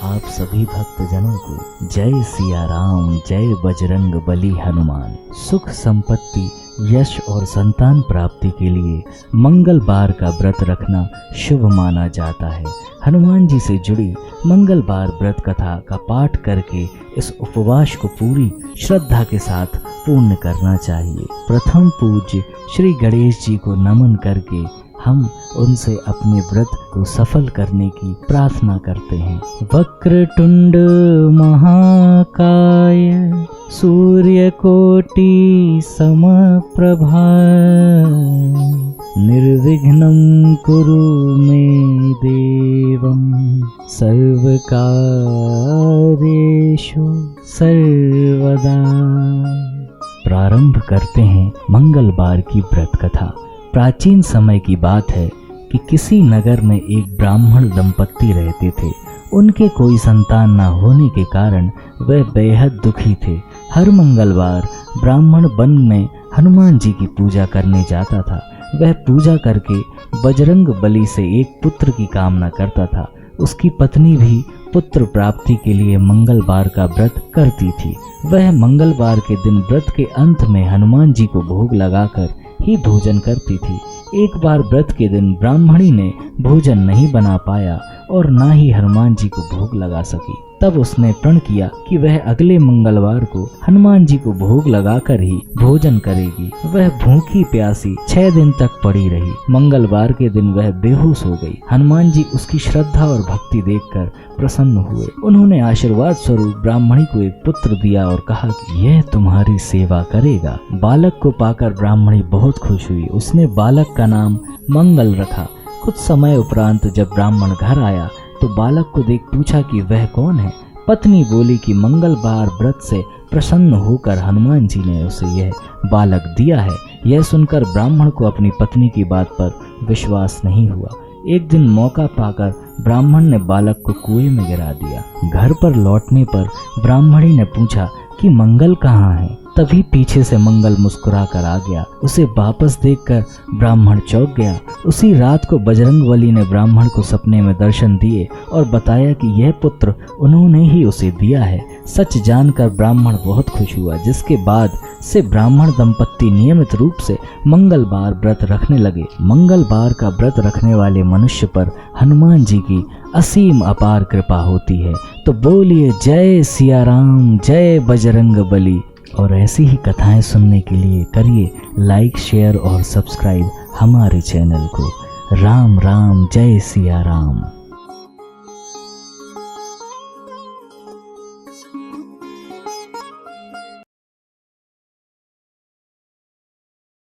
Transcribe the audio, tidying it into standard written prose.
आप सभी भक्तजनों को जय सिया राम, जय बजरंग बली हनुमान। सुख संपत्ति, यश और संतान प्राप्ति के लिए मंगलवार का व्रत रखना शुभ माना जाता है। हनुमान जी से जुड़ी मंगलवार व्रत कथा का पाठ करके इस उपवास को पूरी श्रद्धा के साथ पूर्ण करना चाहिए। प्रथम पूज्य श्री गणेश जी को नमन करके हम उनसे अपने व्रत को सफल करने की प्रार्थना करते हैं। वक्रतुंड महाकाय सूर्यकोटि समप्रभा निर्विघ्नं कुरु मे देवं सर्वकार्येषु सर्वदा। प्रारंभ करते हैं मंगलवार की व्रत कथा। प्राचीन समय की बात है कि किसी नगर में एक ब्राह्मण दंपत्ति रहते थे। उनके कोई संतान न होने के कारण वह बेहद दुखी थे। हर मंगलवार ब्राह्मण वन में हनुमान जी की पूजा करने जाता था। वह पूजा करके बजरंग बली से एक पुत्र की कामना करता था। उसकी पत्नी भी पुत्र प्राप्ति के लिए मंगलवार का व्रत करती थी। वह मंगलवार के दिन व्रत के अंत में हनुमान जी को भोग लगाकर ही भोजन करती थी। एक बार व्रत के दिन ब्राह्मणी ने भोजन नहीं बना पाया और ना ही हनुमान जी को भोग लगा सकी। तब उसने प्रण किया कि वह अगले मंगलवार को हनुमान जी को भोग लगाकर ही भोजन करेगी। वह भूखी प्यासी 6 दिन तक पड़ी रही। मंगलवार के दिन वह बेहोश हो गई। हनुमान जी उसकी श्रद्धा और भक्ति देखकर प्रसन्न हुए। उन्होंने आशीर्वाद स्वरूप ब्राह्मणी को एक पुत्र दिया और कहा कि यह तुम्हारी सेवा करेगा। बालक को पाकर ब्राह्मणी बहुत खुश हुई। उसने बालक का नाम मंगल रखा। कुछ समय उपरांत जब ब्राह्मण घर आया तो बालक को देख पूछा कि वह कौन है। पत्नी बोली कि मंगलवार व्रत से प्रसन्न होकर हनुमान जी ने उसे यह बालक दिया है। यह सुनकर ब्राह्मण को अपनी पत्नी की बात पर विश्वास नहीं हुआ। एक दिन मौका पाकर ब्राह्मण ने बालक को कुएं में गिरा दिया। घर पर लौटने पर ब्राह्मणी ने पूछा कि मंगल कहाँ है। तभी पीछे से मंगल मुस्कुरा कर आ गया। उसे वापस देखकर ब्राह्मण चौंक गया। उसी रात को बजरंगबली ने ब्राह्मण को सपने में दर्शन दिए और बताया कि यह पुत्र उन्होंने ही उसे दिया है। सच जानकर ब्राह्मण बहुत खुश हुआ, जिसके बाद से ब्राह्मण दंपत्ति नियमित रूप से मंगलवार व्रत रखने लगे। मंगलवार का व्रत रखने वाले मनुष्य पर हनुमान जी की असीम अपार कृपा होती है। तो बोलिए जय सिया राम, जय बजरंग बली। और ऐसी ही कथाएं सुनने के लिए करिए लाइक, शेयर और सब्सक्राइब हमारे चैनल को। राम राम, जय सिया राम।